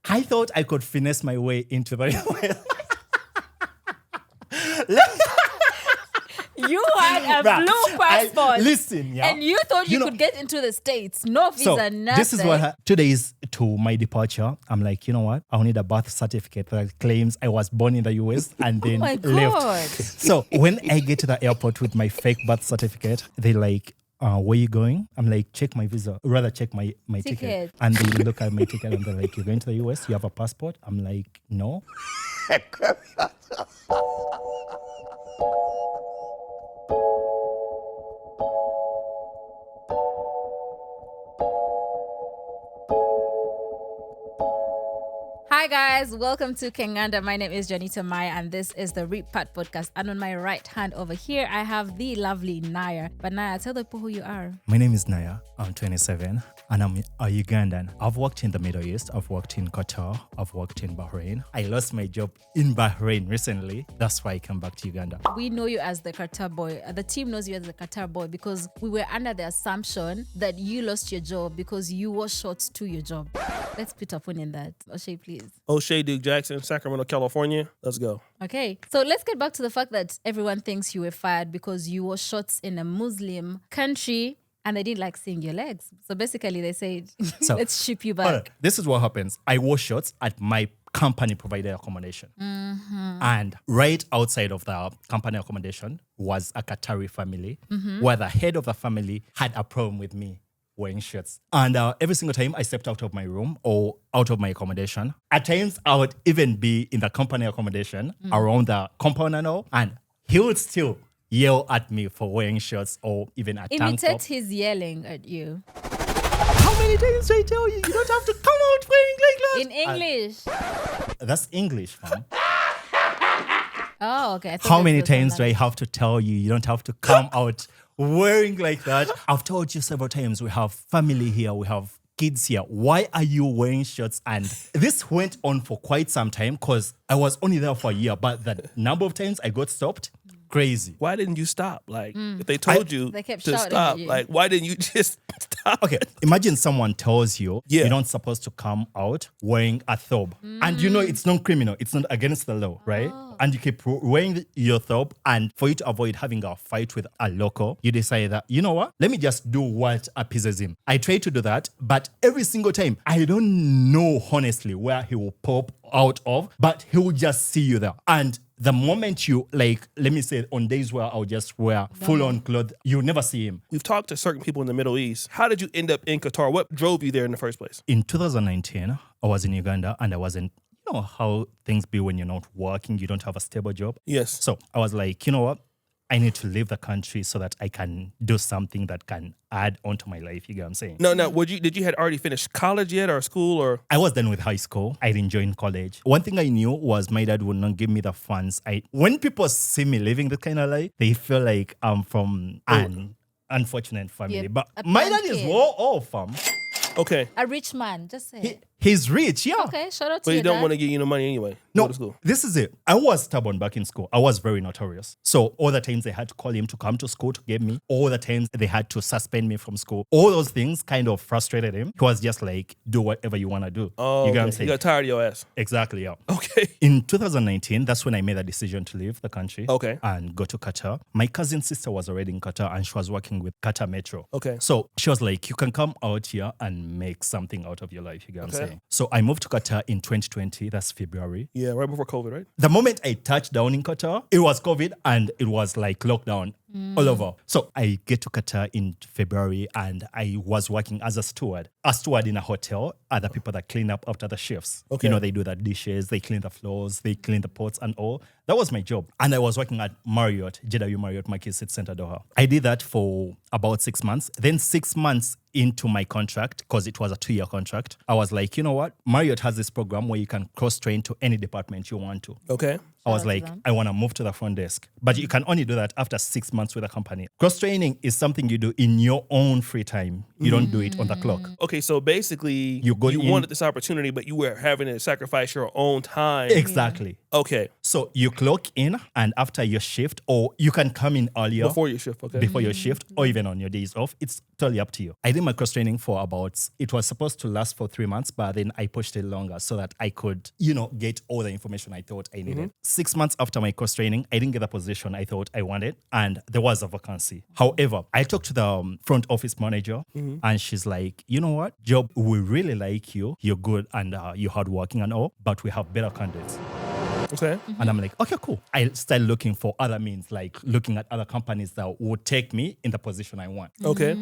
I thought I could finesse my way into the US. You had a blue passport. Listen, yeah. And you thought you could get into the States. No visa, nothing. This is what 2 days to my departure. I'm like, you know what? I need a birth certificate that claims I was born in the US and then my left. God. So when I get to the airport with my fake birth certificate, they like, where you going? I'm like, check my visa. Rather check my ticket. And they look at my ticket and they're like, you're going to the US? You have a passport? I'm like, no. Hi guys, welcome to Kenganda. My name is Janita Maya and this is the Repat podcast. And on my right hand over here, I have the lovely Naya. But Naya, tell the people who you are. My name is Naya. I'm 27 and I'm a Ugandan. I've worked in the Middle East. I've worked in Qatar. I've worked in Bahrain. I lost my job in Bahrain recently. That's why I came back to Uganda. We know you as the Qatar boy. The team knows you as the Qatar boy because we were under the assumption that you lost your job because you wore shorts to your job. Let's put a pin in that. O'Shea, please. O'Shea Duke Jackson, Sacramento, California. Let's go. Okay, so let's get back to the fact that everyone thinks you were fired because you wore shorts in a Muslim country and they didn't like seeing your legs. So basically they said, let's ship you back. This is what happens. I wore shorts at my company provided accommodation. Mm-hmm. And right outside of the company accommodation was a Qatari family where the head of the family had a problem with me wearing shirts. And every single time I stepped out of my room or out of my accommodation, at times I would even be in the company accommodation around the compound and all, and he would still yell at me for wearing shirts or even a tank top. Imitate his yelling at you. How many times do I tell you? You don't have to come out wearing like that. In English. That's English, fam. Oh, okay. How many times do I have to tell you? You don't have to come out wearing like that. I've told you several times, we have family here, we have kids here. Why are you wearing shirts? And this went on for quite some time because I was only there for a year, but the number of times I got stopped, crazy. Why didn't you stop? Like, if they told you They kept to shouting stop, at you. like, why didn't you just stop? Okay, imagine someone tells you Yeah. you're not supposed to come out wearing a thobe. And you know it's non-criminal, it's not against the law, right? And you keep wearing your thobe, and for you to avoid having a fight with a local, you decide that, you know what? Let me just do what appeases him. I try to do that, but every single time, I don't know honestly where he will pop out of, but he will just see you there. And the moment you, like, let me say on days where I'll just wear full-on clothes, you'll never see him. We've talked to certain people in the Middle East. How did you end up in Qatar? What drove you there in the first place? In 2019, I was in Uganda and I wasn't, you know how things be when you're not working, you don't have a stable job. Yes. So I was like, you know what? I need to leave the country so that I can do something that can add onto my life. You get what I'm saying? No, did you had already finished college yet or school or? I was done with high school. I didn't join college. One thing I knew was my dad would not give me the funds. When people see me living this kind of life, they feel like I'm from an unfortunate family. Yeah, but a my poor dad is kid. well off, fam. Okay. A rich man, just say it. He's rich, yeah. Okay, shout out to But your you don't dad. want to give you no money anyway. No, Go to school. this is it. I was stubborn back in school. I was very notorious. So all the times they had to call him to come to school to get me, all the times they had to suspend me from school, all those things kind of frustrated him. He was just like, do whatever you want to do. Oh, you get what I'm okay. saying? You got tired of your ass. Exactly, yeah. Okay. In 2019, that's when I made a decision to leave the country Okay. and go to Qatar. My cousin's sister was already in Qatar and she was working with Qatar Metro. Okay. So she was like, you can come out here and make something out of your life. You get what I'm Okay. saying? So I moved to Qatar in 2020. That's February. Yeah, right before COVID, right? The moment I touched down in Qatar, it was COVID and it was like lockdown all over. So I get to Qatar in February and I was working as a steward in a hotel, other people that clean up after the shifts. Okay. You know, they do the dishes, they clean the floors, they clean the pots and all. That was my job. And I was working at Marriott, JW Marriott Marquis City Center, Doha. I did that for about 6 months. Then 6 months into my contract, because it was a 2-year contract, I was like, you know what? Marriott has this program where you can cross-train to any department you want to. Okay. I was Shout out to like, them. I want to move to the front desk. But you can only do that after 6 months with a company. Cross-training is something you do in your own free time. You don't do it on the clock. Okay, so basically You go in- wanted this opportunity, but you were having to sacrifice your own time. Exactly. Okay. So you clock in, and after your shift, or you can come in earlier Before your shift, okay. before your shift, or even on your days off. It's totally up to you. I did my cross training for it was supposed to last for 3 months, but then I pushed it longer so that I could, get all the information I thought I needed. 6 months after my cross training, I didn't get the position I thought I wanted, and there was a vacancy. However, I talked to the front office manager, and she's like, you know what, Job, we really like you. You're good and you're hardworking and all, but we have better candidates. Okay. And I'm like, okay, cool. I started looking for other means, like looking at other companies that would take me in the position I want. Okay.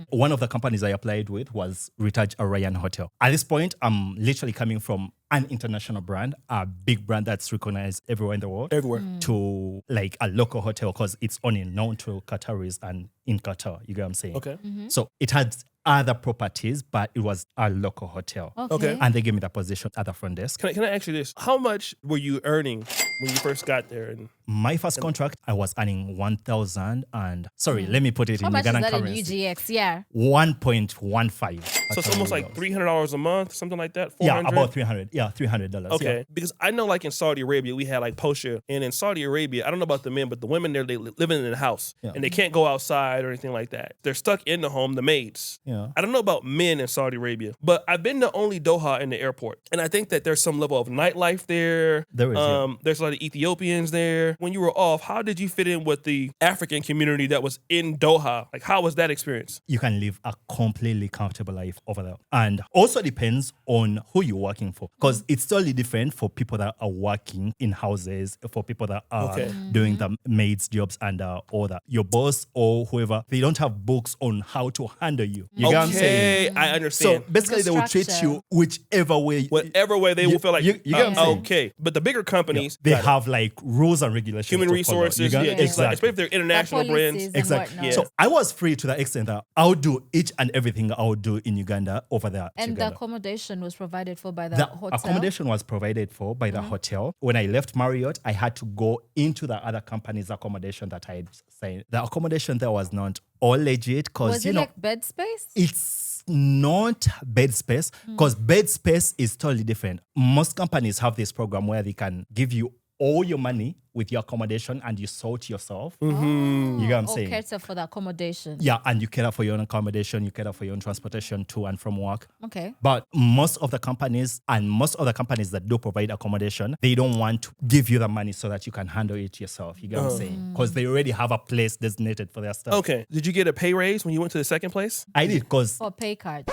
One of the companies I applied with was Ritaj Orion Hotel. At this point, I'm literally coming from an international brand, a big brand that's recognized everywhere in the world, Everywhere. to like a local hotel because it's only known to Qataris and in Qatar. You get what I'm saying? Okay. So it had other properties, but it was a local hotel. Okay. And they gave me the position at the front desk. Can I ask you this? How much were you earning when you first got there? And My first contract, I was earning 1,000 and, let me put it How in much is Ugandan that in currency. UGX? Yeah. 1.15. so it's almost like $300 a month, something like that? Yeah, 400? about 300. Yeah, $300. Okay, Yeah. because I know like in Saudi Arabia, we had like Posha. And in Saudi Arabia, I don't know about the men, but the women there, they living in the house. Yeah. And they can't go outside or anything like that. They're stuck in the home, the maids. Yeah. I don't know about men in Saudi Arabia, but I've been to only Doha in the airport. And I think that there's some level of nightlife there. There is, yeah. There's a lot of Ethiopians there. When you were off, how did you fit in with the African community that was in Doha? Like, how was that experience? You can live a completely comfortable life over there. And also depends on who you're working for. Because it's totally different for people that are working in houses, for people that are Okay. doing the maids jobs and all that. Your boss or whoever, they don't have books on how to handle you. You get what I'm saying? Okay, I So understand. basically, they will treat structure. you whichever way. Whatever way they will feel like, you get what I'm saying? okay. But the bigger companies, They got it. have like rules and regulations. Human to follow. resources, You get- yeah, Yeah. exactly. Especially Exactly. if they're international Their brands. policies and Exactly. whatnot. Yeah. So I was free to the extent that I would do each and everything I would do in Uganda over there. And the Uganda. accommodation was provided for by the The hotel. accommodation was provided for by the hotel. When I left Marriott, I had to go into the other company's accommodation that I had signed. The accommodation there was not all legit because, Was it like bed space? it's not bed space because bed space is totally different. Most companies have this program where they can give you all your money with your accommodation and you sort yourself. You get what I'm Or saying? cater for the accommodation. Yeah, and you cater for your own accommodation, you cater for your own transportation to and from work. Okay. But most of the companies that do provide accommodation, they don't want to give you the money so that you can handle it yourself. You get what I'm saying? Because they already have a place designated for their stuff. Okay. Did you get a pay raise when you went to the second place? I did because Or pay card.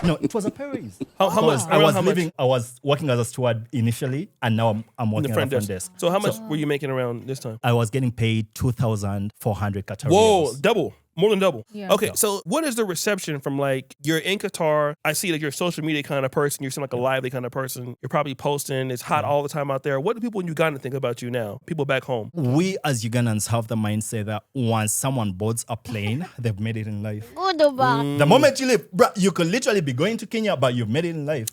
no, it was a pay raise. How much? I was How much? I was working as a steward initially, and now I'm working The at front the front desk. desk. So how much were you making around this time? I was getting paid 2,400 Qatar Whoa, riyals. double. More than double. Yeah. Okay, so what is the reception from like, you're in Qatar, I see that you're a social media kind of person, you seem like a lively kind of person, you're probably posting, it's hot all the time out there. What do people in Uganda think about you now? People back home. We as Ugandans have the mindset that once someone boards a plane, they've made it in life. The moment you leave, bruh, you could literally be going to Kenya, but you've made it in life.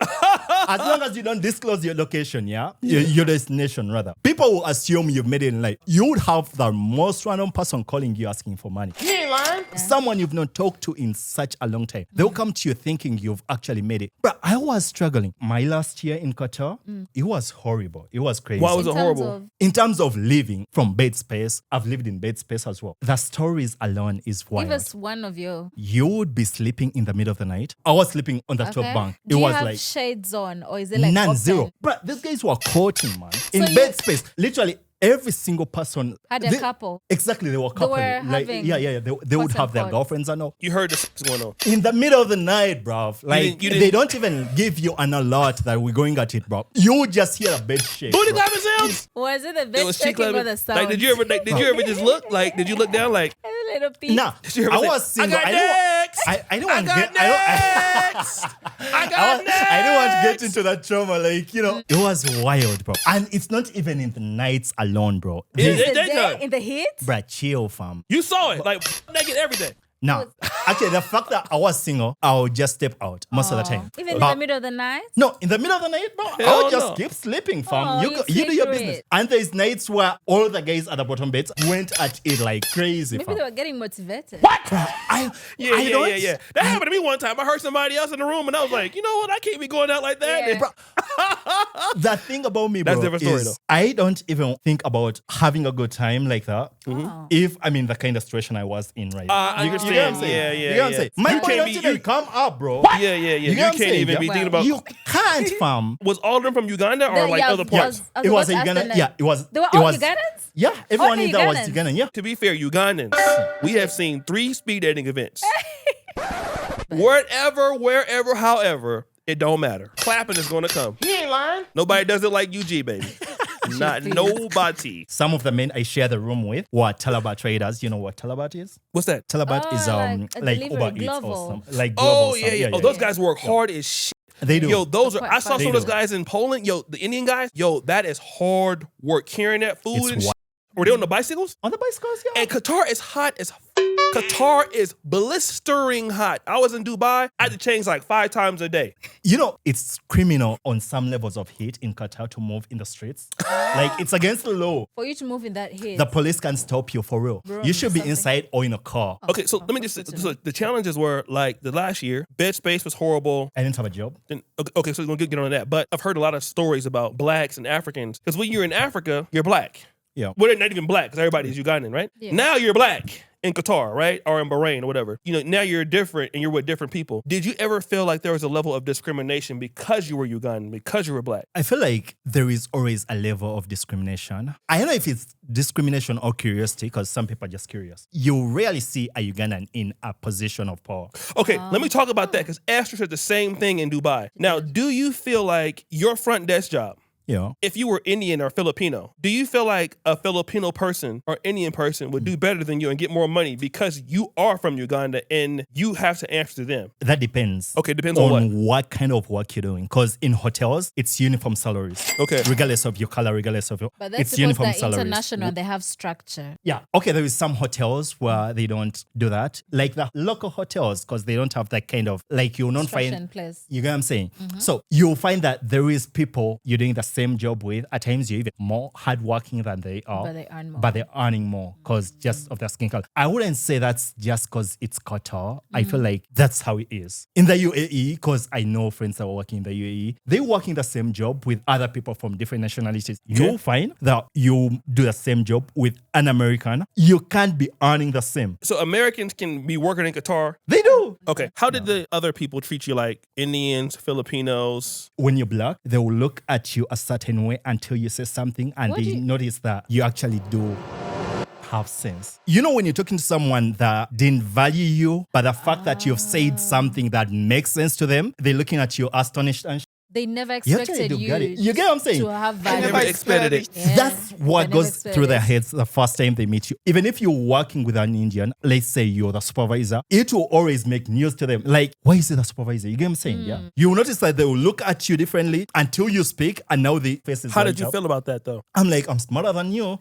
As long as you don't disclose your location, your destination rather. People will assume you've made it in life. You would have the most random person calling you asking for money. You ain't lying. Someone you've not talked to in such a long time. They'll come to you thinking you've actually made it. But I was struggling. My last year in Qatar, it was horrible. It was crazy. Why was In it terms horrible? of- In terms of living from bed space, I've lived in bed space as well. The stories alone is wild. Give us one of your. You would be sleeping in the middle of the night. I was sleeping on the top bunk. It Do you was have like shades on, or is it like none, open? zero. But these guys were courting, man. In you- bed space. Literally every single person Had a couple. Exactly, they were couple. were Like, having yeah. They would have their quote. girlfriends and all. You heard this is going on. In the middle of the night, bruv. Like, you didn't- they don't even give you an alert that we're going at it, bro. You just hear a bed shake. Booty bro. clapping sounds? Was it the It bed was cheek shaking or clapping. the sound? Like, did you ever just look? Like, did you look down like, A little peek. Nah, you ever I say, was single. I got didn't wa- next. I didn't I want to got get. I next. I got next. I didn't want to get into that trauma. Like, it was wild, bro. And it's not even in the nights alone, bro. Yeah, In the daytime. day, in the heat? Bruh, chill, fam. You saw it, like naked every day. Now, actually, the fact that I was single, I would just step out most of the time. Even in But- the middle of the night? No, in the middle of the night, bro, I Hell would just no. keep sleeping, fam. Oh, you you do sleep your through business. it. And there's nights where all the guys at the bottom beds went at it like crazy, Maybe fam. they were getting motivated. I don't- That happened to me one time. I heard somebody else in the room, and I was like, you know what? I can't be going out like that. Yeah. And- The thing about me, bro, That's a different story, is though. I don't even think about having a good time like that if I'm in the kind of situation I was in right now. I You get what I'm understand. saying? Yeah, You get what I'm saying? My You point can't of be- today, you- come up, bro. Yeah. You get what I'm can't saying? even be Yeah. thinking about. You can't, fam. Was all of them from Uganda or like other parts? It was a Ugandan. Yeah, it was. They were it all was, Ugandans? Yeah, everyone Only in there was Ugandans? Ugandan. Yeah. To be fair, Ugandans, we have seen 3 speed dating events. Wherever, however, it don't matter. Clapping is gonna come. He ain't lying. Nobody does it like UG, baby. Not please. nobody. Some of the men I share the room with were Talabat traders. You know what Talabat is? What's that? Talabat is like a like delivery, Uber Eats or Glovo. something. Like Oh, Glovo or yeah. something. Oh, those guys work hard as shit. They do. Yo, those That's are. quite I saw funny. some of those They do. guys in Poland. Yo, the Indian guys. Yo, that is hard work carrying that food It's and wi- shit. Were they on the bicycles? On the bicycles, yeah. And Qatar is hot as Qatar is blistering hot. I was in Dubai. I had to change like 5 times a day. You know, it's criminal on some levels of heat in Qatar to move in the streets. Like, it's against the law. For you to move in that heat. The police can stop you for real. Bro, You should be something. inside or in a car. Okay, so let me just. So the challenges were like the last year, bed space was horrible. I didn't have a job. And, okay, so we're gonna get on that. But I've heard a lot of stories about blacks and Africans because when you're in Africa, you're black. Yeah. Well, they're not even black because everybody's Ugandan, right? Yeah. Now you're black in Qatar, right? Or in Bahrain or whatever. You know, now you're different and you're with different people. Did you ever feel like there was a level of discrimination because you were Ugandan, because you were black? I feel like there is always a level of discrimination. I don't know if it's discrimination or curiosity because some people are just curious. You rarely see a Ugandan in a position of power. Okay, let me talk about that because Esther said the same thing in Dubai. Now, do you feel like your front desk job, You know, if you were Indian or Filipino, do you feel like a Filipino person or Indian person would do better than you and get more money because you are from Uganda and you have to answer to them? that depends. Okay, depends on what? kind of work you're doing. Because in hotels, it's uniform salaries. Okay. Regardless of your color, regardless of your, But that's it's because uniform they're salaries. international and they have structure. Yeah. Okay, there is some hotels where they don't do that. Like the local hotels, because they don't have that kind of, like you'll not Structure find, in place. you get what I'm saying? So you'll find that there is people you're doing the same job with. At times you're even more hardworking than they are. But they earn more. But they're earning more because just of their skin color. I wouldn't say that's just because it's Qatar. I feel like that's how it is. In the UAE, because I know friends that are working in the UAE, they're working the same job with other people from different nationalities. You'll find that you do the same job with an American. You can't be earning the same. So Americans can be working in Qatar. They do. Okay, how did the other people treat you like Indians, Filipinos? When you're black, they will look at you a certain way until you say something and What they do you- notice that you actually do have sense. You know, when you're talking to someone that didn't value you, but the fact that you've said something that makes sense to them, they're looking at you astonished and They never you actually expected do you, get it. You get what I'm saying? to have I value. never expected it. Yeah. That's what They never goes expected through their it. heads the first time they meet you. Even if you're working with an Indian, let's say you're the supervisor, it will always make news to them. Like, why is it the supervisor? You get what I'm saying? Yeah. You will notice that they will look at you differently until you speak, and now the face is How going did you up. feel about that though? I'm like, I'm smarter than you.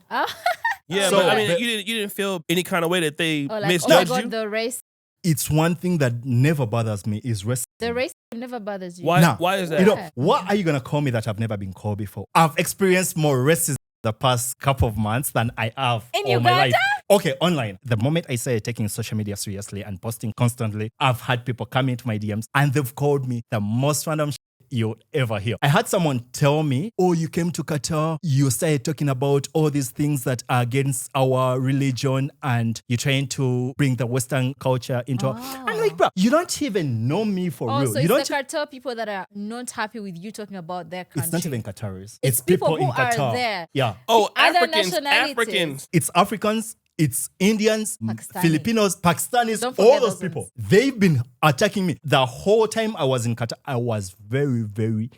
Yeah, So- but I mean, but- you didn't feel any kind of way that they Or like, oh my misjudged God, you. the race. It's one thing that never bothers me is racism. The race never bothers you. Why? Now, Why is that? You know, Yeah. what are you gonna call me that I've never been called before? I've experienced more racism the past couple of months than I have In all my life. Uganda? Okay, online. The moment I started taking social media seriously and posting constantly, I've had people come into my DMs and they've called me the most random you'll ever hear. I had someone tell me, oh, you came to Qatar, you started talking about all these things that are against our religion and you're trying to bring the Western culture into I'm like, bro, you don't even know me for Oh, real. so You it's don't the cartel people that are not happy with you talking about their country. It's not even Qataris. It's people who in are Qatar. there. Yeah. Oh, Other Africans, nationalities. Africans. It's Africans, it's Indians, Pakistanis. Filipinos, Pakistanis, Don't forget all those those people. ones. They've been attacking me. The whole time I was in Qatar, I was very, very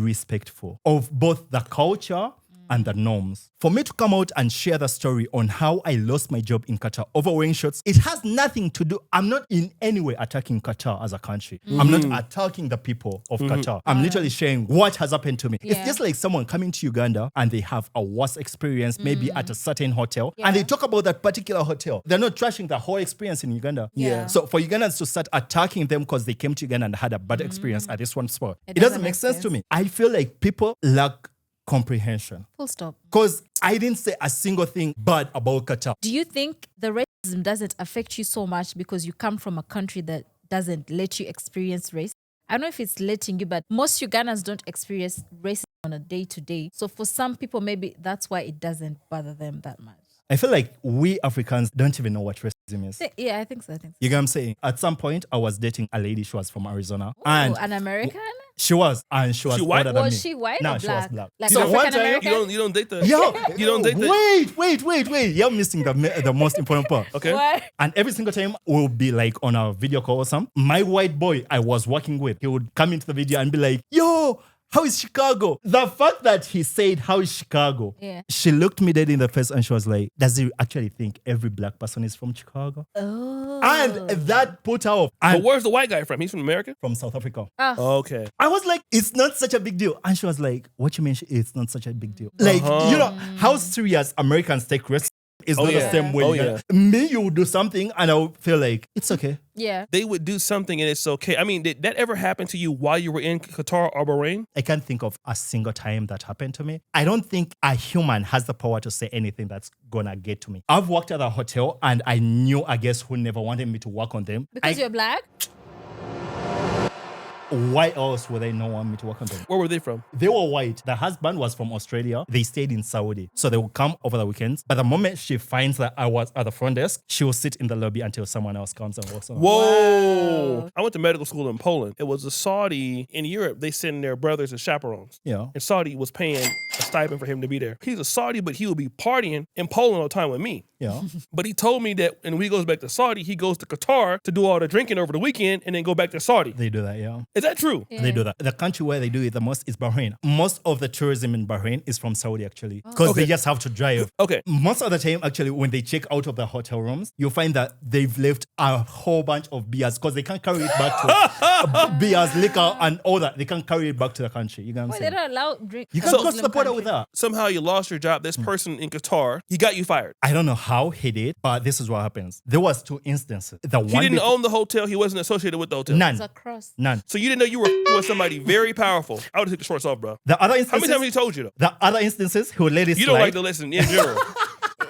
respectful of both the culture and the norms. For me to come out and share the story on how I lost my job in Qatar over wearing shorts, it has nothing to do. I'm not in any way attacking Qatar as a country. I'm not attacking the people of Qatar. I'm literally sharing what has happened to me. Yeah. It's just like someone coming to Uganda and they have a worse experience, maybe at a certain hotel, and they talk about that particular hotel. They're not trashing the whole experience in Uganda. Yeah. So for Ugandans to start attacking them because they came to Uganda and had a bad experience at this one spot, It it doesn't doesn't make make sense to sense. me. I feel like people lack comprehension. Full stop. Because I didn't say a single thing bad about Qatar. Do you think the racism doesn't affect you so much because you come from a country that doesn't let you experience race? I don't know if it's letting you, but most Ugandans don't experience racism on a day to day. So for some people, maybe that's why it doesn't bother them that much. I feel like we Africans don't even know what racism is. Yeah, I think so. You get what I'm saying? At some point, I was dating a lady. She was from Arizona. Oh, and an American? she was She white? older than me. Was she white No, or she black? was black. Like So African one time- American? You don't date the. Yo, You don't date the. wait. You're missing the most important part. Okay. What? And every single time we'll be like on a video call or something, my white boy I was working with, he would come into the video and be like, yo, how is Chicago? The fact that he said, how is Chicago? Yeah. She looked me dead in the face and she was like, does he actually think every black person is from Chicago? Oh. And that put her off. But And where's the white guy from? He's from America? from South Africa. Okay. I was like, it's not such a big deal. And she was like, what you mean it's not such a big deal? Like, you know, how serious Americans take risks is not yeah. the same way. Oh, you get- Me, you would do something and I would feel like, it's okay. Yeah. They would do something and it's okay. I mean, did that ever happen to you while you were in Qatar or Bahrain? I can't think of a single time that happened to me. I don't think a human has the power to say anything that's gonna get to me. I've worked at a hotel and I knew a guest who never wanted me to work on them. Because you're black? Why else would they not want me to work on them? Where were they from? They were white. The husband was from Australia. They stayed in Saudi. So they would come over the weekends. But the moment she finds that I was at the front desk, she will sit in the lobby until someone else comes and walks on. Whoa. I went to medical school in Poland. It was a Saudi in Europe. They send their brothers as chaperones. Yeah. And Saudi was paying a stipend for him to be there. He's a Saudi, but he would be partying in Poland all the time with me. Yeah. But he told me that when he goes back to Saudi, he goes to Qatar to do all the drinking over the weekend and then go back to Saudi. They do that, yeah. Is that true? Yeah. They do that. The country where they do it the most is Bahrain. Most of the tourism in Bahrain is from Saudi, actually. Because they just have to drive. Okay. Most of the time, actually, when they check out of the hotel rooms, you'll find that they've left a whole bunch of beers because they can't carry it back to beers, liquor, and all that. They can't carry it back to the country. You know what Why I'm they saying? don't allow drink? You can't cross the border with that. Somehow you lost your job. This person in Qatar, he got you fired. I don't know how he did, but this is what happens. There was 2 instances. The He one didn't before- own the hotel. He wasn't associated with the hotel. None. It's across. None. So you didn't know you were with somebody very powerful. I would have took the shorts off, bro. The other How instances, many times he told you though? the other instances, he would let it You slide. don't like to listen in general.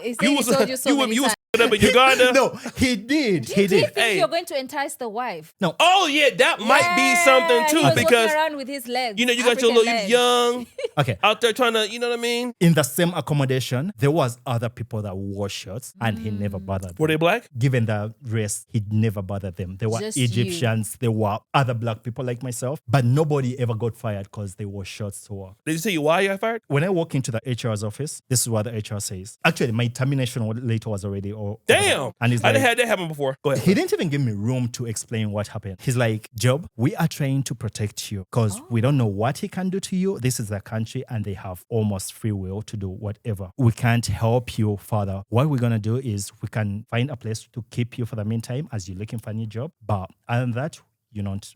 He said he told you so many you was times. up in Uganda. No, he did. He Do you did. think Hey. you're going to entice the wife? No. Oh yeah, that might be something Yeah, too he was because walking around with his legs. you know you got African your little legs. young Okay. out there trying to, you know what I mean? In the same accommodation, there was other people that wore shirts and he never bothered Were them. they black? Given the race, he never bothered them. There were Just you. Egyptians, there were other black people like myself, but nobody ever got fired because they wore shirts to work. Did he tell you why you got fired? When I walk into the HR's office, this is what the HR says. Actually, my termination later was already over. Damn. And he's I like, didn't have that happen before. Go ahead. he didn't even give me room to explain what happened. He's like, Job, we are trying to protect you because we don't know what he can do to you. This is a country and they have almost free will to do whatever. We can't help you further. What we're going to do is we can find a place to keep you for the meantime as you're looking for a new job. But other than that, you're not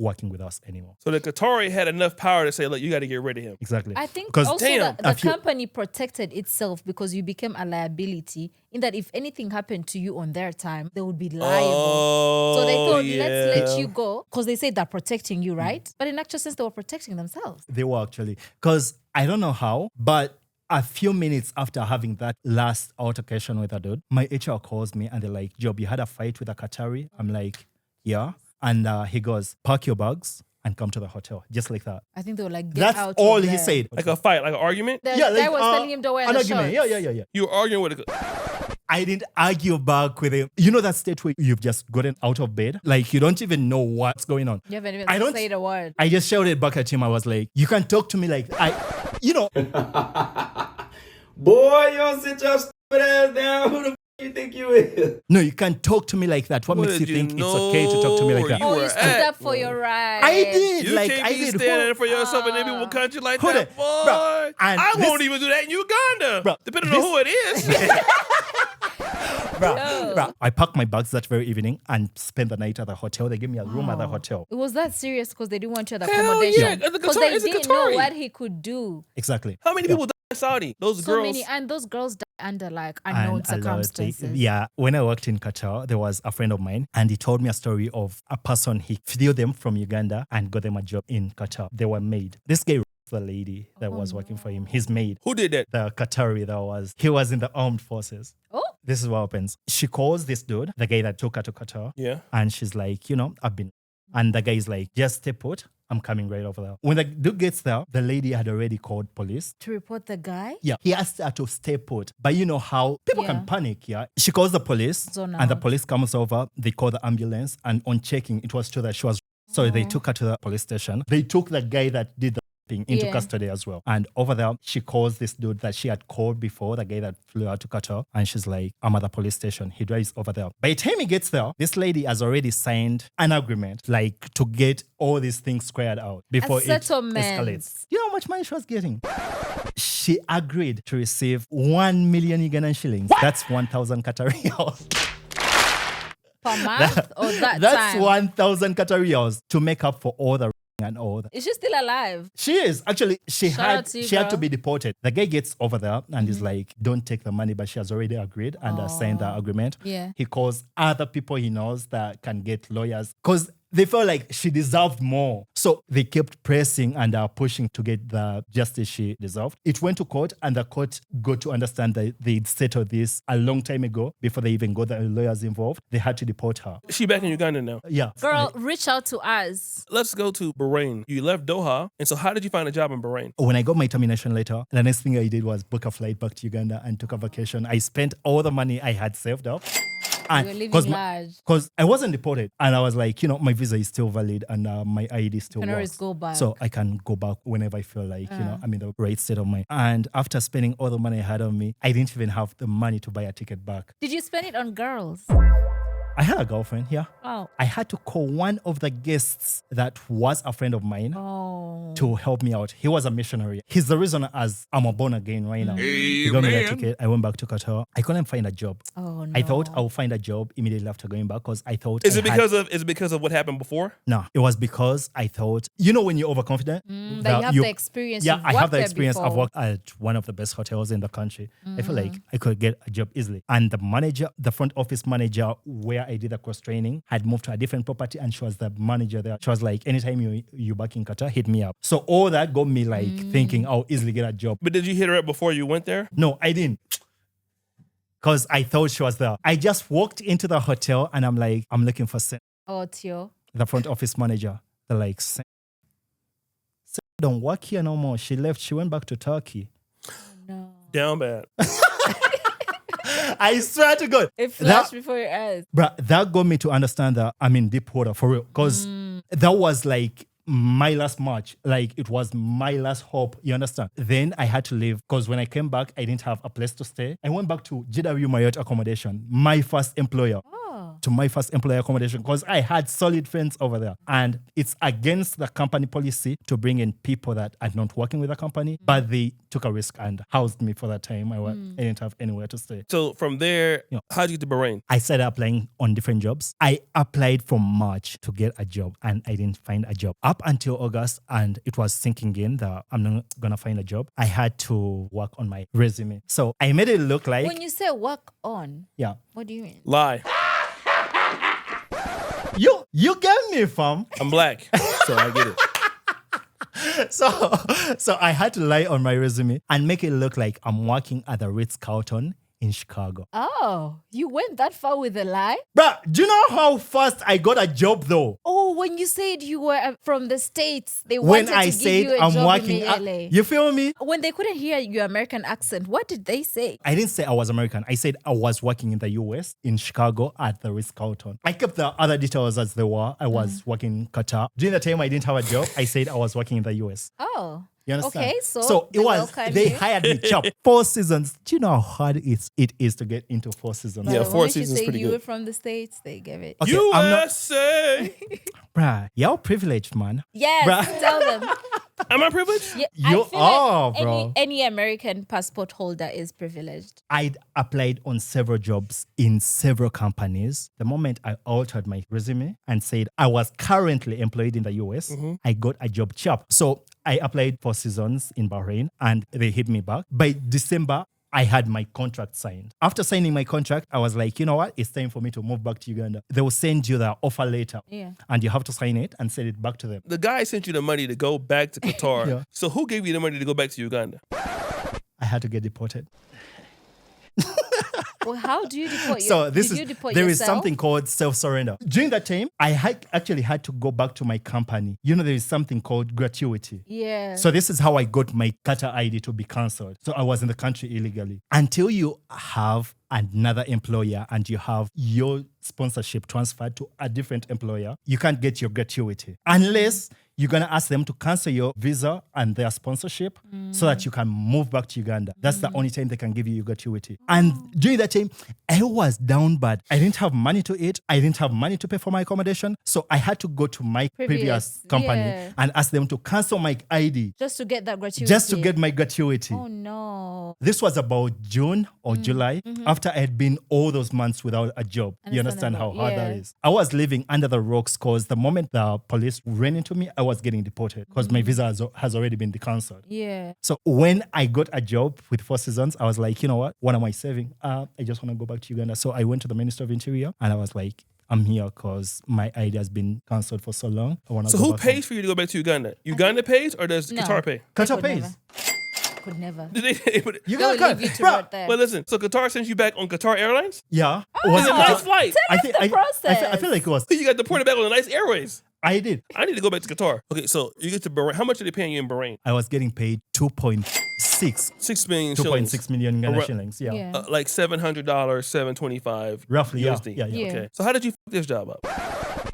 working with us anymore. So the Qatari had enough power to say, look, you got to get rid of him. Exactly. I think because also damn, the if you- company protected itself because you became a liability in that if anything happened to you on their time, they would be liable. Oh, So they thought, yeah. let's let you go because they say they're protecting you, right? But in actual sense, they were protecting themselves. they were actually, because I don't know how, but a few minutes after having that last altercation with a dude, my HR calls me and they're like, Job, you had a fight with a Qatari? I'm like, yeah. And he goes, pack your bags and come to the hotel. Just like that. I think they were like, get That's out all of he there. said. Like a fight, like an argument? The Yeah, guy like, was telling him to wear an the argument. shorts. Yeah. You were arguing with a... I didn't argue back with him. You know that state where you've just gotten out of bed? Like you don't even know what's going on. You haven't even I don't- said a word. I just shouted back at him. I was like, you can talk to me like you know. Boy, you don't sit your stupid ass down. Who the f you think you is? No, you can't talk to me like that. What makes you did think you it's okay to talk to me like know that? you Oh, were you stood at? up for your right. I did. You like can't I be did. standing for yourself and then people will cut you like Hold that, it. boy. Bruh, and I won't this- even do that in Uganda, Bruh, depending on this- who it is. Bruh, I packed my bags that very evening and spent the night at the hotel. They gave me a room at the hotel. It was that serious because they didn't want you at the Hell accommodation. yeah, the Because Qatar they is a didn't know Qatari. what he could do. Exactly. How many people died in Saudi? Those So girls. many, and those girls died under like And unknown a lot of circumstances. things. Yeah, when I worked in Qatar, there was a friend of mine and he told me a story of a person, he flew them from Uganda and got them a job in Qatar. They were made. This guy, the lady that was working for him, his maid, Who did that? the Qatari he was in the armed forces. Oh, This is what happens. She calls this dude, the guy that took her to Qatar, Yeah. and she's like, I've been. And the guy is like, just stay put. I'm coming right over there. When the dude gets there, the lady had already called police. To report the guy? Yeah, he asked her to stay put. But you know how people Yeah. can panic, yeah? She calls the police Zone and the out. police comes over. They call the ambulance and on checking, it was true that she was. So they took her to the police station. They took the guy that did the thing into Yeah. custody as well. And over there, she calls this dude that she had called before, the guy that flew out to Qatar. And she's like, I'm at the police station. He drives over there. By the time he gets there, this lady has already signed an agreement, like to get all these things squared out before it settlement. escalates. You know how much money she was getting? She agreed to receive 1 million Ugandan shillings. That's 1,000 Qatari riyals. Per month or that That's time? 1,000 Qatari riyals to make up for all the and all that. Is she still alive? She is. Actually, she Shout out to you, had to girl. be deported. The guy gets over there and is like, don't take the money, but she has already agreed and signed the agreement. Yeah. He calls other people he knows that can get lawyers because they felt like she deserved more. So they kept pressing and pushing to get the justice she deserved. It went to court and the court got to understand that they'd settled this a long time ago before they even got the lawyers involved. They had to deport her. She back in Uganda now. Yeah. Girl, reach out to us. Let's go to Bahrain. You left Doha. And so how did you find a job in Bahrain? When I got my termination letter, the next thing I did was book a flight back to Uganda and took a vacation. I spent all the money I had saved up. You were living large. Because I wasn't deported. And I was like, my visa is still valid and my ID still Can works. always go back. So I can go back whenever I feel like, I'm in the right state of mind. And after spending all the money I had on me, I didn't even have the money to buy a ticket back. Did you spend it on girls? I had a girlfriend, yeah. Oh. I had to call one of the guests that was a friend of mine Oh. to help me out. He was a missionary. He's the reason as I'm a born again right now. He got me the ticket. I went back to Qatar. I couldn't find a job. Oh, no. I thought I would find a job immediately after going back because I thought Is it because of what happened before? No, it was because I thought, when you're overconfident, that you have the experience. Yeah, You've I have worked the there experience. I've before. worked at one of the best hotels in the country. I feel like I could get a job easily. And the front office manager where I did the cross training had moved to a different property and she was the manager there. She was like, anytime you back in Qatar, hit me up. So all that got me like thinking I'll easily get a job. But did you hit her up before you went there? No, I didn't. Because I thought she was there. I just walked into the hotel and I'm like, I'm looking for Oh, Tio. the front office manager. They're like, don't work here no more. She left. She went back to Turkey. No. Down bad. I swear to God. It flashed before your eyes. Bruh, that got me to understand that I'm in deep water for real. Because that was like my last match. Like it was my last hope. You understand? Then I had to leave because when I came back, I didn't have a place to stay. I went back to GW Marriott accommodation, my first employer. To my first employer accommodation because I had solid friends over there. And it's against the company policy to bring in people that are not working with the company, but they took a risk and housed me for that time. I didn't have anywhere to stay. So from there, how did you get to Bahrain? I started applying on different jobs. I applied from March to get a job and I didn't find a job up until August, and it was sinking in that I'm not going to find a job. I had to work on my resume. So I made it look like... When you say work on, yeah. what do you mean? Lie. You get me, fam. I'm black, so I get it. So I had to lie on my resume and make it look like I'm working at the Ritz-Carlton in Chicago. Oh, you went that far with a lie? Bruh, do you know how fast I got a job though? Oh, when you said you were from the States, they When wanted I to said give you a I'm job working at, immediately. you feel me? When they couldn't hear your American accent, what did they say? I didn't say I was American. I said I was working in the US, in Chicago at the Ritz-Carlton. I kept the other details as they were. I was working in Qatar. During the time I didn't have a job, I said I was working in the US. Oh. You understand? Okay, so it was, welcomed they you. hired me chop. 4 seasons. Do you know how hard it is to get into 4 seasons? Yeah, The 4 moment seasons you say pretty you good. were from the States, they give it. Okay, I'm not, USA. bruh, you're privileged, man. Yes, Bruh. tell them. Am I privileged? Yeah, You I feel are, like bro. Any American passport holder is privileged. I'd applied on several jobs in several companies. The moment I altered my resume and said I was currently employed in the US, I got a job chop. So I applied for seasons in Bahrain and they hit me back. By December, I had my contract signed. After signing my contract, I was like, you know what? It's time for me to move back to Uganda. They will send you the offer letter. Yeah. And you have to sign it and send it back to them. The guy sent you the money to go back to Qatar. Yeah. So who gave you the money to go back to Uganda? I had to get deported. Well, how do you deport So Did you deport there is yourself? something called self-surrender. During that time, I actually had to go back to my company. You know, there is something called gratuity. Yeah. So this is how I got my Qatar ID to be cancelled. So I was in the country illegally. Until you have another employer and you have your sponsorship transferred to a different employer, you can't get your gratuity unless you're going to ask them to cancel your visa and their sponsorship so that you can move back to Uganda. That's the only time they can give you your gratuity. And during that time, I was down bad. I didn't have money to eat. I didn't have money to pay for my accommodation. So I had to go to my previous company and ask them to cancel my ID. Just to get that gratuity. Just to get my gratuity. Oh, no. This was about June or July after I had been all those months without a job. You understand how hard that is? I was living under the rocks because the moment the police ran into me, I was getting deported because my visa has already been cancelled. Yeah. So when I got a job with Four Seasons, I was like, you know what am I saving? I just want to go back to Uganda. So I went to the Minister of Interior and I was like, I'm here because my ID has been cancelled for so long. I want to So go who back pays home. for you to go back to Uganda? Uganda pays or does No. Qatar pay? Qatar Could pays. never. Could never. Did they put it? You They'll gotta leave you to Bruh. rot there. Well, listen. So Qatar sends you back on Qatar Airlines. Yeah. It's a nice flight. I think the process. I feel like it was. You got deported back on the nice airways. I did. I need to go back to Qatar. Okay, so you get to Bahrain. How much are they paying you in Bahrain? I was getting paid 2.6 $6 million shillings. 2.6 million Ghana Alright. shillings. Yeah. Yeah. Like $700, $725 Roughly, yeah. USD. Yeah, yeah. Yeah. Okay. So how did you f this job up?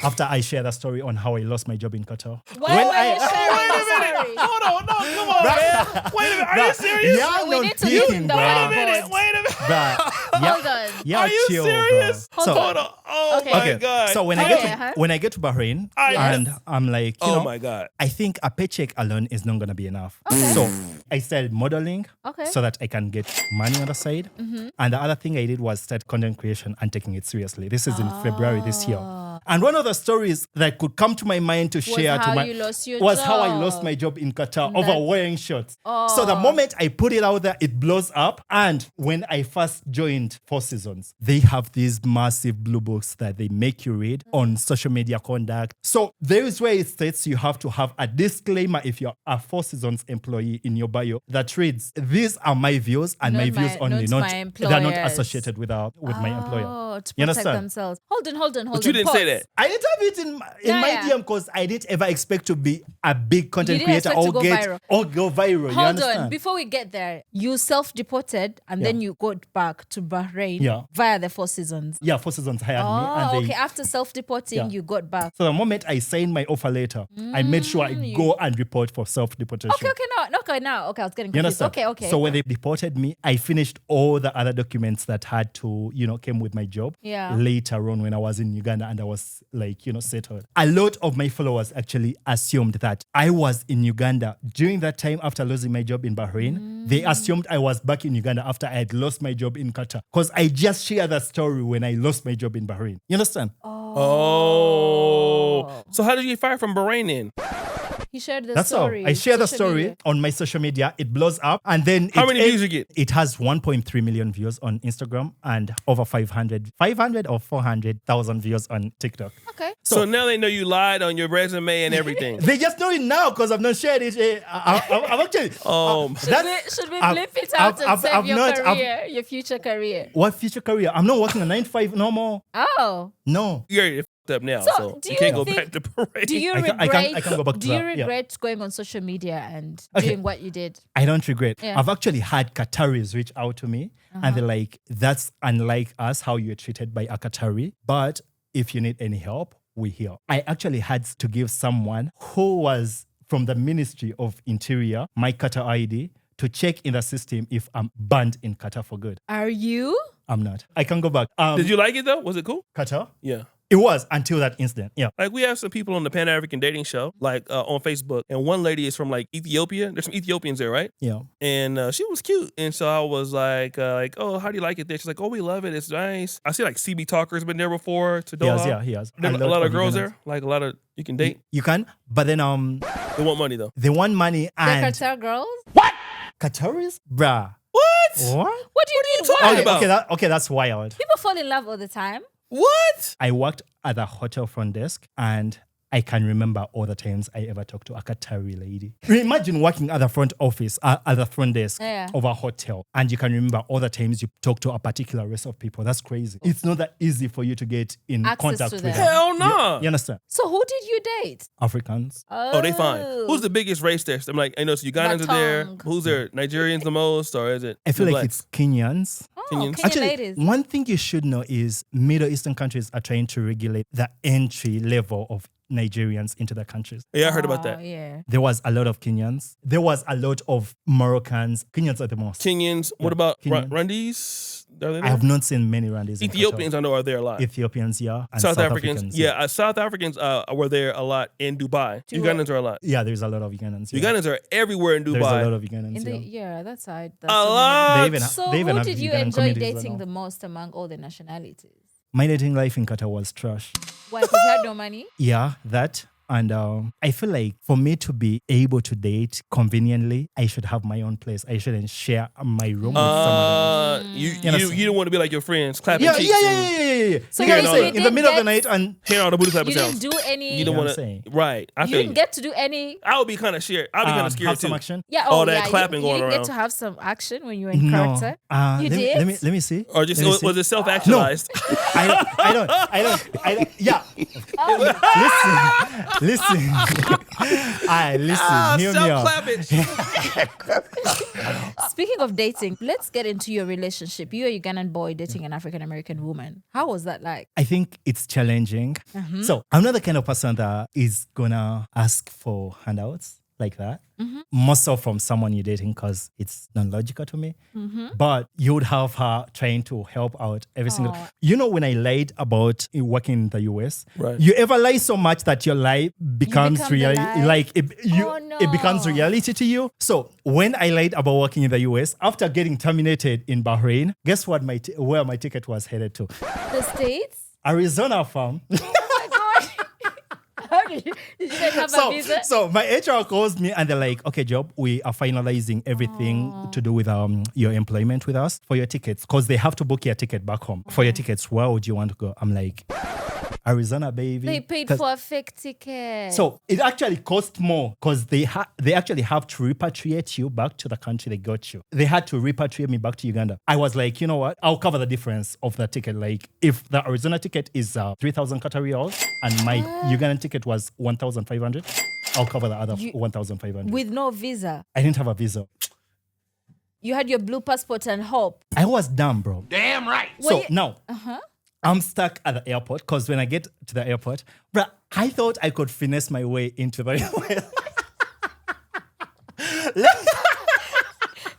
After I share the story on how I lost my job in Qatar. Why When were I- you sharing the story? Hold on, no, come on, man. Wait a minute, are you serious? Yeah, We no need to thinking, use the bruh. word. Wait a minute. Bruh. Hold on. Yeah, Are you chill, serious? bro. So, Hold on. Oh Okay. my God. So when I Okay, get to when I get to Bahrain Yes. and I'm like, you Oh know, my God. I think a paycheck alone is not gonna be enough. Okay. So I started modeling Okay. so that I can get money on the side. And the other thing I did was start content creation and taking it seriously. This is in February this year. And one of the stories that could come to my mind to share how to my you lost your was how I job. lost my job in Qatar over wearing shorts. Oh. So the moment I put it out there, it blows up. And when I first joined Four Seasons, they have these massive blue books that they make you read on social media conduct. So there is where it states you have to have a disclaimer if you're a Four Seasons employee in your bio that reads, "These are my views and Not my views my- only, not not my they're not employers." associated with my employer." Oh, to You protect understand? themselves. Hold on. But you didn't say that. I didn't have it in my Yeah. DM because I didn't ever expect to be a big content You didn't creator expect to or go get viral. or go viral. You Hold understand? on. Before we get there, you self-deported and then you got back to Bahrain Yeah. via the Four Seasons. Yeah, Four Seasons hired me. Oh, And they, okay. After self-deporting, Yeah. you got back. So the moment I signed my offer letter, I made sure I go and report for self-deportation. Okay, now. Okay, I was getting You confused. understand? Okay. So when they deported me, I finished all the other documents that had to, came with my job. Yeah. Later on when I was in Uganda and I was like, settled. A lot of my followers actually assumed that I was in Uganda during that time after losing my job in Bahrain. They assumed I was back in Uganda after I had lost my job in Qatar. Because I just shared that story when I lost my job in Bahrain. You understand? Oh. So how did you get fired from Bahrain then? He shared the That's story. all. I share the social story media. on my social media. It blows up. And then How many views you get? It has 1.3 million views on Instagram and over 500 or 400,000 views on TikTok. Okay. So now they know you lied on your resume and everything. They just know it now because I've not shared it. I've actually. Should we blip it out and save your career, your future career? What future career? I'm not working a 9-to-5 no more. Oh. No. You're already f***ed up now, So, so do you you can't go think- back to Bahrain. Do you I regret? can't go back to do you that, yeah. regret going on social media and Okay. doing what you did? I don't regret. Yeah. I've actually had Qataris reach out to me and they're like, that's unlike us, how you're treated by a Qatari. But if you need any help, we're here. I actually had to give someone who was from the Ministry of Interior my Qatar ID to check in the system if I'm banned in Qatar for good. Are you? I'm not. I can go back. Did you like it though? Was it cool? Qatar? Yeah. It was until that incident. Yeah. Like we have some people on the Pan African dating show, like on Facebook, and one lady is from like Ethiopia. There's some Ethiopians there, right? Yeah. And she was cute, and so I was like, oh, how do you like it there? She's like, oh, we love it. It's nice. I see like CB Talker's been there before to He Doha. has, yeah, he has. There are a lot of girls Ugandans. there, like a lot of you can date. You can, but then They want money though. they want money The and Qatar girls? Qataris? Bruh. What? What? What do you mean? talking What? about? Okay, that's wild. People fall in love all the time. What? I worked at the hotel front desk and I can remember all the times I ever talked to a Qatari lady. Imagine working at the front office, at the front desk of a hotel, and you can remember all the times you talk to a particular race of people. That's crazy. It's not that easy for you to get in Access contact to with them. them. Hell no. You understand? So who did you date? Africans. Oh, they fine. Who's the biggest race there? I'm like, I know, so Ugandans are there. Batong. Who's there? Nigerians the most, or is it? I feel the like blacks? it's Kenyans. Oh, Kenyans. Kenyan Actually, ladies. one thing you should know is Middle Eastern countries are trying to regulate the entry level of Nigerians into their countries. Yeah, I heard about Oh, that. yeah. There was a lot of Kenyans. There was a lot of Moroccans. Kenyans are the most. Kenyans. What about Kenyans. Rwandese? Are they I there? have not seen many Rwandese. in Ethiopians, I know, are there a lot. Qatar. Ethiopians, yeah. And South Africans, Africans, yeah. South Africans were there a lot in Dubai. To Ugandans are a lot. Yeah, there's a lot of Ugandans. Yeah. Ugandans are everywhere in There's a Dubai. lot of Ugandans. In the Yeah. that side. A lot. So they even who have did you Ugandan enjoy communities as dating well. the most among all the nationalities? My dating life in Qatar was trash. Why? Because you had no money? Yeah, that. And I feel like for me to be able to date conveniently, I should have my own place. I shouldn't share my room with somebody. You understand? don't want to be like your friends, clapping Yeah, cheeks. yeah. So You know what I'm you saying? In the didn't middle of the get- night and Hearing all the booty type You of sounds. didn't do any. You don't know what want I'm to. saying? Right. I You feel didn't you. get to do any. I would be kind of scared. I'd be kind of scared have some too. action. Yeah, All that yeah. clapping you going didn't around. get to have some action when you were in No. character. You did? Let me see. Or just Let me see. was it self-actualized? I don't. Yeah. Listen. Listen. Hear me out. Self-clapping. Speaking of dating, let's get into your relationship. You're a Ugandan boy dating an African American woman. How was that like? I think it's challenging. So I'm not the kind of person that is gonna ask for handouts like that. More so from someone you're dating because it's non-logical to me. But you would have her trying to help out every single. You know, when I lied about working in the US, Right. you ever lie so much that your lie becomes become the reality. lie? Like Oh, no. it becomes reality to you. So when I lied about working in the US, after getting terminated in Bahrain, guess what? Where my ticket was headed to? The States? Arizona, fam. Oh my God. How did you guys have a visa? So my HR calls me and they're like, okay, Job, we are finalizing everything to do with your employment with us for your tickets because they have to book your ticket back home. For your tickets, where would you want to go? I'm like, Arizona, baby. They paid 'Cause- for a fake ticket. So it actually cost more because they actually have to repatriate you back to the country they got you. They had to repatriate me back to Uganda. I was like, you know what? I'll cover the difference of the ticket. Like if the Arizona ticket is 3,000 Qatari riyals and my Ugandan ticket was 1,500, I'll cover the other 1,500. with no visa. I didn't have a visa. You had your blue passport and hope. I was dumb, bro. Damn right. So you- now I'm stuck at the airport because when I get to the airport, bro, I thought I could finesse my way into the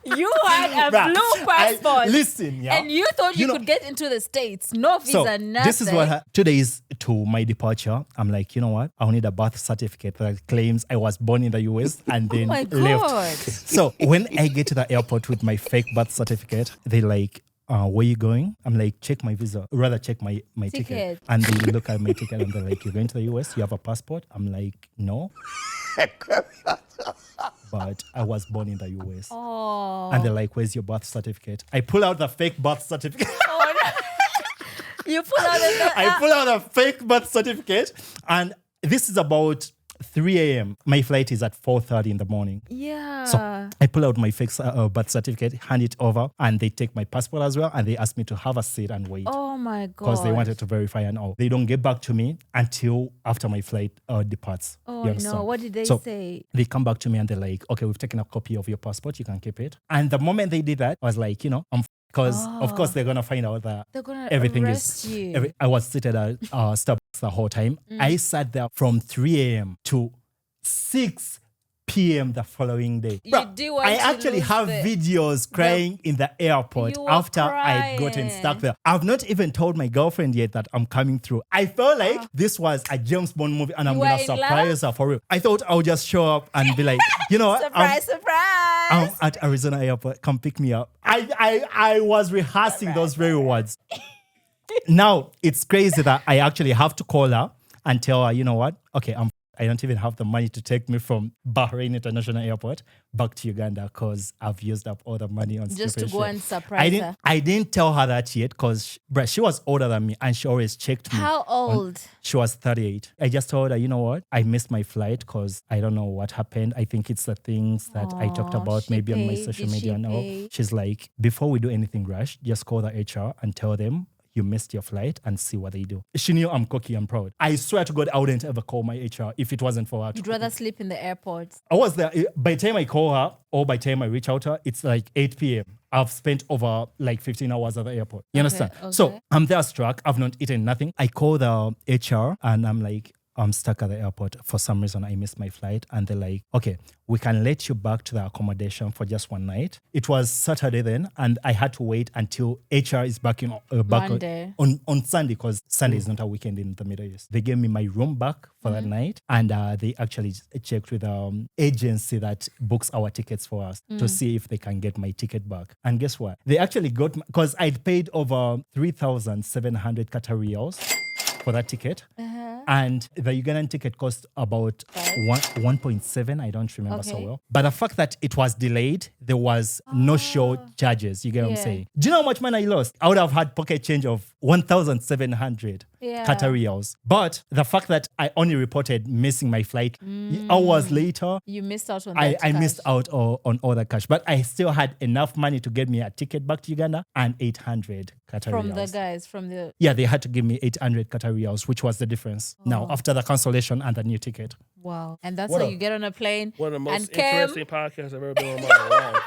You had a Bruh, blue passport. listen, yeah. And you thought you know- could get into the States. No visa, So nothing. this is what 2 days to my departure. I'm like, you know what? I'll need a birth certificate that claims I was born in the US and then Oh my left. God. So when I get to the airport with my fake birth certificate, they like, where you going? I'm like, check my visa. Rather check my ticket. Ticket. And they look at my ticket and they're like, you're going to the US? You have a passport? I'm like, no. But I was born in the US. Oh. And they're like, where's your birth certificate? I pull out the fake birth certificate. You pull out the I pull out a fake birth certificate. And this is about 3 a.m. My flight is at 4:30 in the morning. Yeah. So I pull out my fake birth certificate, hand it over, and they take my passport as well. And they ask me to have a seat and wait. Oh my God. Because they wanted to verify and all. They don't get back to me until after my flight departs. Oh You no. understand? What did they So say? they come back to me and they're like, okay, we've taken a copy of your passport. You can keep it. And the moment they did that, I was like, because of course they're going to find out that They're gonna everything arrest is. you. I was seated at Starbucks the whole time. I sat there from 3 a.m. to 6 p.m. the following day. You Bruh, do want I to actually lose have the- videos crying in the airport You were after I'd gotten crying. stuck there. I've not even told my girlfriend yet that I'm coming through. I felt like this was a James Bond movie and I'm You going were to in surprise her for real. I thought I would just show up and be like, you know what? Surprise, surprise. I'm at Arizona airport. Come pick me up. I was rehearsing those very words. Now, it's crazy that I actually have to call her and tell her, you know what? Okay, I'm I don't even have the money to take me from Bahrain International Airport back to Uganda because I've used up all the money on Just to stupid go shit. and surprise her. I didn't tell her that yet because she was older than me and she always checked me. How old? She was 38. I just told her, you know what? I missed my flight because I don't know what happened. I think it's the things that I talked about she maybe on my paid. social Did media she and all. pay? She's like, before we do anything rash, just call the HR and tell them you missed your flight and see what they do. She knew I'm cocky and proud. I swear to God, I wouldn't ever call my HR if it wasn't for her. You'd rather sleep in the airport. I was there. By the time I call her or by the time I reach out to her, it's like 8 p.m. I've spent over like 15 hours at the airport. You understand? So okay. I'm there struck. I've not eaten nothing. I call the HR and I'm like, I'm stuck at the airport. For some reason, I missed my flight. And they're like, okay, we can let you back to the accommodation for just one night. It was Saturday then, and I had to wait until HR is back in back Monday. on Sunday because Sunday is not a weekend in the Middle East. They gave me my room back for that night, and they actually checked with agency that books our tickets for us to see if they can get my ticket back. And guess what? They actually got because I'd paid over 3,700 Qatar riyals for that ticket. And the Ugandan ticket cost about 1.7. I don't remember so Okay. well. But the fact that it was delayed, there was no show charges. You get what I'm Yeah. saying? Do you know how much money I lost? I would have had pocket change of 1,700 Yeah. Qatar riyals. But the fact that I only reported missing my flight hours later, You missed out on I that. missed out on all that cash. But I still had enough money to get me a ticket back to Uganda and 800 Qatar from riyals. the guys, from the... Yeah, they had to give me 800 Qatar riyals, which was the difference. Now, after the cancellation and the new ticket. Wow. And that's What how a- you get on a plane. One of the most and Kim, interesting podcasts I've ever been on my life.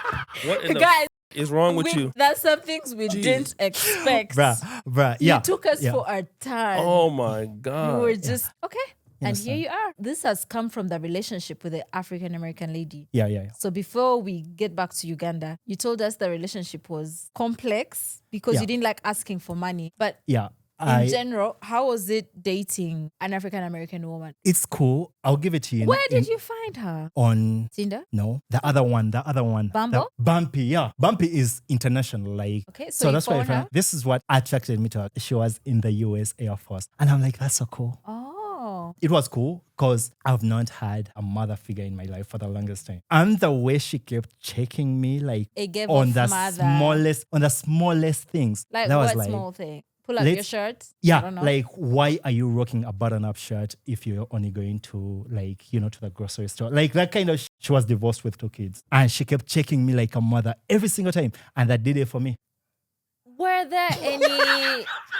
What in the guys, is wrong with you? that's some things we didn't expect. Bruh, You yeah. took us yeah. for our time. Oh my You God. were just, okay. And Understand. here you are. This has come from the relationship with the African-American lady. Yeah. So before we get back to Uganda, you told us the relationship was complex because Yeah. you didn't like asking for money. But Yeah. in general, how was it dating an African-American woman? It's cool. I'll give it to you. Where did you find her? On Tinder? no, the other one. Bumble? Bumpy, yeah. Bumpy is international. Like, Okay, so you that's why I found found her? this is what attracted me to her. She was in the US Air Force. And I'm like, that's so cool. Oh. It was cool because I've not had a mother figure in my life for the longest time. And the way she kept checking me, like It gave on off the mother. smallest things. Like that what was small thing? Pull up let's- your shirt? I Yeah, don't know. like why are you rocking a button-up shirt if you're only going to to the grocery store? Like that kind of. She was divorced with 2 kids, and she kept checking me like a mother every single time, and that did it for me.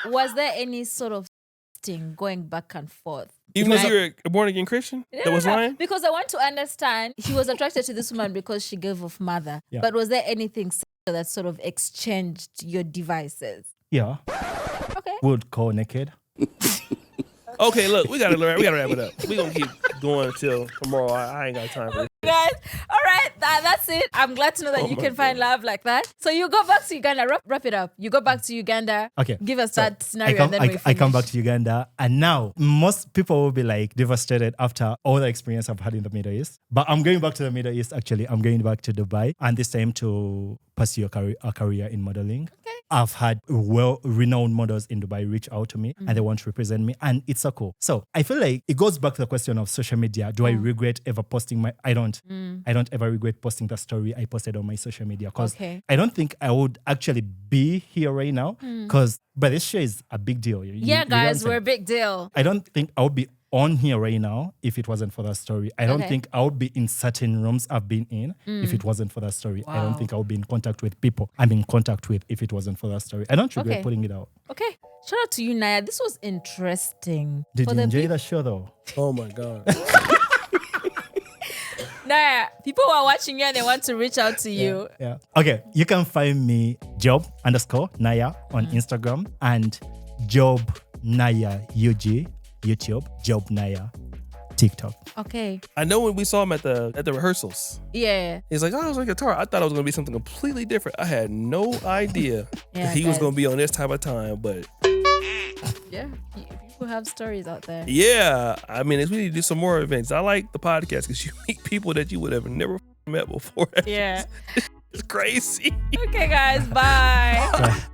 Was there any sort of thing going back and forth? Even though Like- you're a born again Christian that was No, lying? because I want to understand. He was attracted to this woman because she gave off mother. Yeah. But was there anything that sort of exchanged your devices? Yeah, Okay. would call naked. Okay, look, we gotta wrap it up. We're gonna keep going until tomorrow. I ain't got time for this. Guys, all right, that's it. I'm glad to know that you can find love like that. So you go back to Uganda. Wrap it up. You go back to Uganda. Okay, Give us so that scenario I come, and then I, we I come finish. back to Uganda, and now most people will be like devastated after all the experience I've had in the Middle East. But I'm going back to the Middle East. Actually, I'm going back to Dubai, and this time to pursue a career in modeling. Okay. I've had well-renowned models in Dubai reach out to me, and they want to represent me, and it's so cool. So I feel like it goes back to the question of social media. Do I regret ever posting my? I don't ever regret posting the story I posted on my social media because Okay. I don't think I would actually be here right now because, but this show is a big deal. You Yeah, get what I'm guys, saying? we're a big deal. I don't think I would be on here right now if it wasn't for that story. I don't Okay. think I would be in certain rooms I've been in if it wasn't for that story. I don't Wow. think I would be in contact with people I'm in contact with if it wasn't for that story. I don't regret Okay. putting it out. Okay. Shout out to you, Naya. This was interesting. Did For you the enjoy peop- the show though? Oh my God. Naya, people who are watching you and they want to reach out to you. Yeah. Okay. You can find me job_Naya on Instagram and Job Naya UG YouTube, Job Naya TikTok. Okay. I know when we saw him at the rehearsals, Yeah. he's like, "Oh, I was on guitar." I thought it was gonna be something completely different. I had no idea Yeah, he was guys. gonna be on this type of time, but Yeah. People have stories out there. yeah, I mean, we need to do some more events. I like the podcast because you meet people that you would have never met before. Yeah. It's crazy. Okay, guys. Bye. Bye.